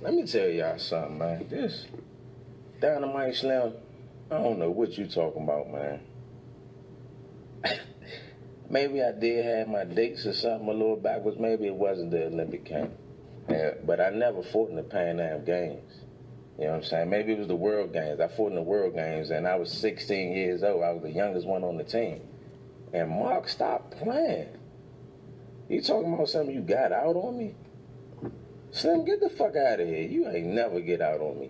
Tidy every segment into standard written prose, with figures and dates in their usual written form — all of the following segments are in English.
Let me tell y'all something, man. This Dynamite Slim, I don't know what you talking about, man. Maybe I did have my dates or something a little backwards. Maybe it wasn't the Olympic camp. But I never fought in the Pan Am Games. You know what I'm saying? Maybe it was the World Games. I fought in the World Games, and I was 16 years old. I was the youngest one on the team. And Mark, stop playing. You talking about something you got out on me? Slim, get the fuck out of here. You ain't never get out on me.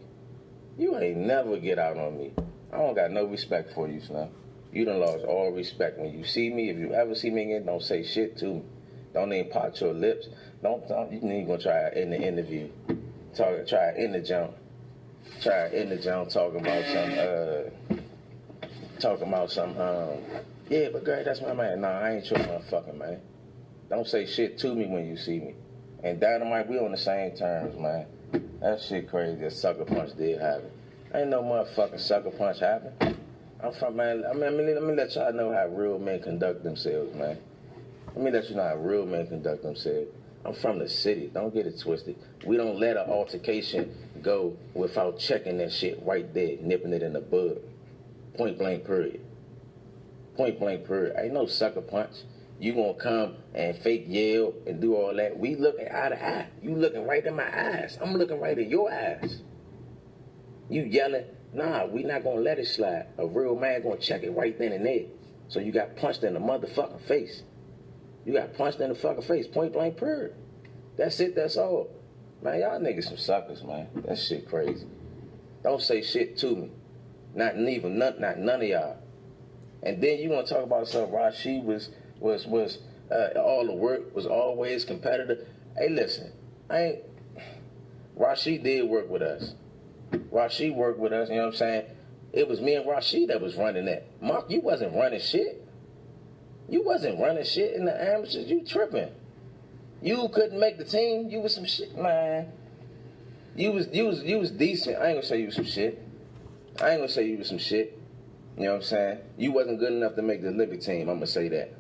You ain't never get out on me. I don't got no respect for you, Slim. You done lost all respect. When you see me, if you ever see me again, don't say shit to me. Don't even pot your lips. Don't you ain't gonna try it in the interview. Try it in the jump. Try it in the jump talking about some yeah, but girl, that's my man. Nah, I ain't your motherfucking man. Don't say shit to me when you see me. And Dynamite, we on the same terms, man. That shit crazy. That sucker punch did happen. Ain't no motherfucking sucker punch happen. I'm from, man, let me let y'all know how real men conduct themselves, man. Let me let you know how real men conduct themselves. I'm from the city. Don't get it twisted. We don't let an altercation go without checking that shit right there, nipping it in the bud. Point blank period. Point blank period. Ain't no sucker punch. You gonna come and fake yell and do all that. We looking eye to eye. You looking right in my eyes. I'm looking right in your eyes. You yelling. Nah, we not gonna let it slide. A real man gonna check it right then and there. So you got punched in the motherfucking face. You got punched in the fucking face. Point blank period. That's it, that's all. Man, y'all niggas some suckers, man. That shit crazy. Don't say shit to me. Not none of y'all. And then you wanna talk about something Rashid was all the work was always competitive. Hey, listen, Rashid did work with us. Rashid worked with us, you know what I'm saying? It was me and Rashid that was running that. Mark, you wasn't running shit. You wasn't running shit in the amateurs. You tripping. You couldn't make the team. You was some shit, man. You was decent. I ain't gonna say you was some shit. I ain't gonna say you was some shit. You know what I'm saying? You wasn't good enough to make the Olympic team. I'm gonna say that.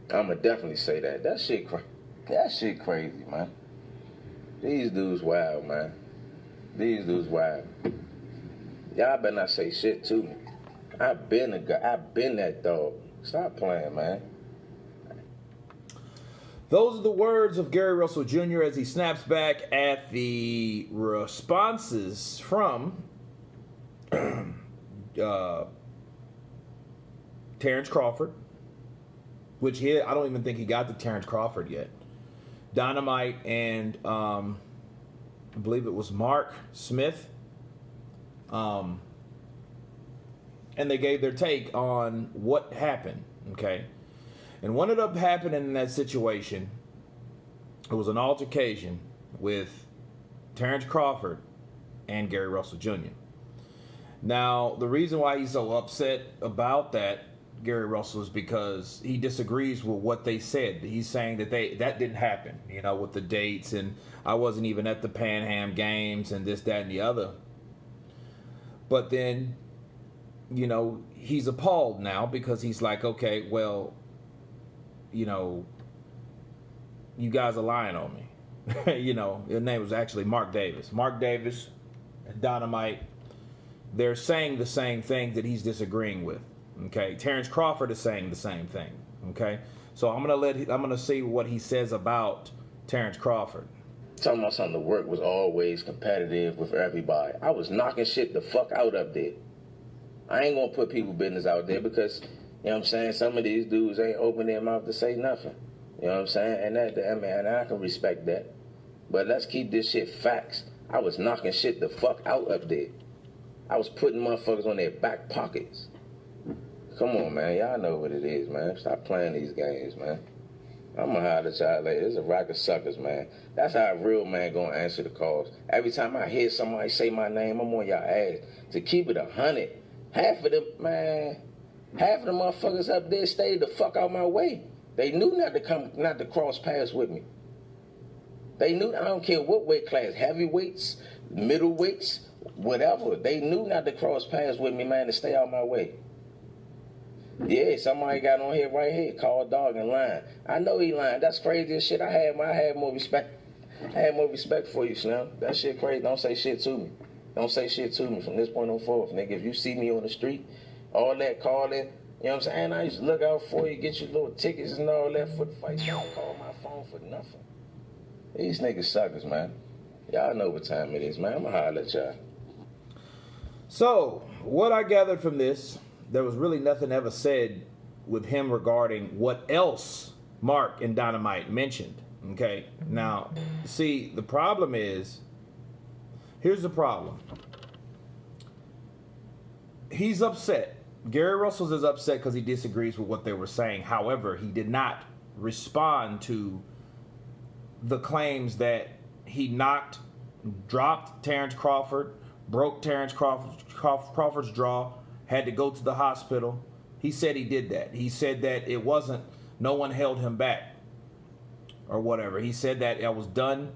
I'm gonna definitely say that. That shit crazy, man. These dudes wild, man. These dudes wild. Y'all better not say shit to me. I've been that dog. Stop playing, man. Those are the words of Gary Russell Jr. as he snaps back at the responses from Terrence Crawford, which I don't even think he got to Terrence Crawford yet. Dynamite and I believe it was Mark Smith. And they gave their take on what happened, okay? And what ended up happening in that situation, it was an altercation with Terrence Crawford and Gary Russell Jr. Now, the reason why he's so upset about that, Gary Russell, is because he disagrees with what they said. He's saying that that didn't happen, you know, with the dates, and I wasn't even at the Pan Am Games and this, that, and the other. But then, you know, he's appalled now because he's like, okay, well, you know, you guys are lying on me. You know, his name was actually Mark Davis. Mark Davis and Dynamite, they're saying the same thing that he's disagreeing with. Okay, Terrence Crawford is saying the same thing. Okay, so I'm gonna see what he says about Terrence Crawford. Talking about something, the work was always competitive with everybody. I was knocking shit the fuck out up there. I ain't gonna put people business out there because, you know what I'm saying, some of these dudes ain't open their mouth to say nothing. You know what I'm saying? And I can respect that. But let's keep this shit facts. I was knocking shit the fuck out up there. I was putting motherfuckers on their back pockets. Come on, man. Y'all know what it is, man. Stop playing these games, man. I'm gonna holler at y'all later. This is a rack of suckers, man. That's how a real man gonna answer the calls. Every time I hear somebody say my name, I'm on y'all ass. To keep it 100, half of them motherfuckers up there stayed the fuck out my way. They knew not to cross paths with me. They knew, I don't care what weight class, heavyweights, middleweights, whatever. They knew not to cross paths with me, man, to stay out my way. Yeah, somebody got on here right here, called dog and lying. I know he lying. That's crazy as shit. I had more respect. I had more respect for you, Slim. That shit crazy. Don't say shit to me. Don't say shit to me from this point on forth, nigga. If you see me on the street, all that calling, you know what I'm saying? I used to look out for you, get you little tickets and all that for the fight. Don't call my phone for nothing. These niggas suckers, man. Y'all know what time it is, man. I'ma holler at y'all. So, what I gathered from this, there was really nothing ever said with him regarding what else Mark and Dynamite mentioned. Okay? Now, see, the problem is, here's the problem. He's upset. Gary Russell's is upset because he disagrees with what they were saying. However, he did not respond to the claims that he dropped Terrence Crawford, broke Terrence Crawford's jaw, had to go to the hospital. He said he did that. He said that it wasn't, no one held him back or whatever. He said that it was done.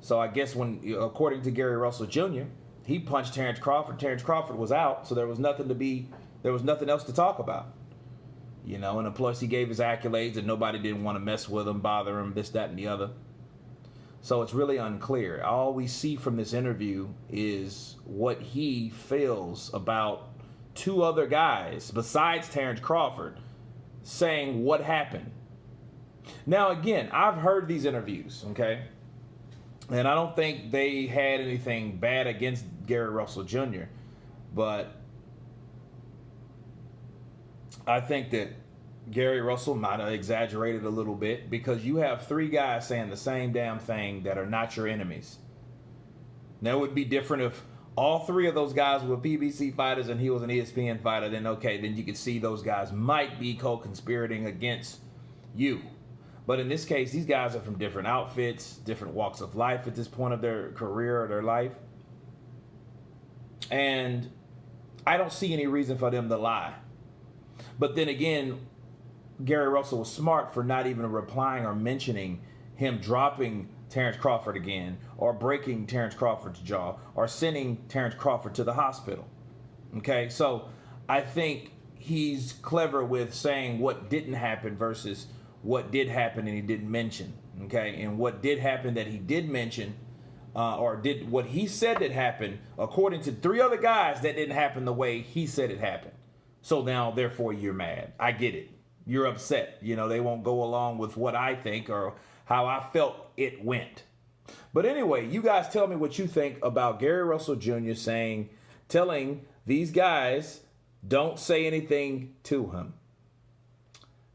So I guess according to Gary Russell Jr., he punched Terrence Crawford. Terrence Crawford was out, so there was nothing else to talk about. You know, and plus he gave his accolades and nobody didn't want to mess with him, bother him, this, that, and the other. So it's really unclear. All we see from this interview is what he feels about two other guys besides Terrence Crawford saying what happened. Now, again, I've heard these interviews, okay? And I don't think they had anything bad against Gary Russell Jr., but I think that Gary Russell might have exaggerated a little bit because you have three guys saying the same damn thing that are not your enemies. Now, it would be different if all three of those guys were PBC fighters and he was an ESPN fighter. Then, okay, then you could see those guys might be co-conspirating against you. But in this case, these guys are from different outfits, different walks of life at this point of their career or their life. And I don't see any reason for them to lie. But then again, Gary Russell was smart for not even replying or mentioning him dropping Terrence Crawford again or breaking Terrence Crawford's jaw or sending Terrence Crawford to the hospital. Okay, so I think he's clever with saying what didn't happen versus what did happen and he didn't mention. Okay, and what did happen that he did mention or did what he said that happened according to three other guys that didn't happen the way he said it happened. So now, therefore, you're mad. I get it. You're upset. You know, they won't go along with what I think or how I felt it went. But anyway, you guys tell me what you think about Gary Russell Jr. telling these guys, don't say anything to him.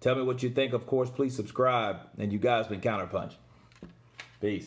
Tell me what you think. Of course, please subscribe. And you guys been Counterpunch. Peace.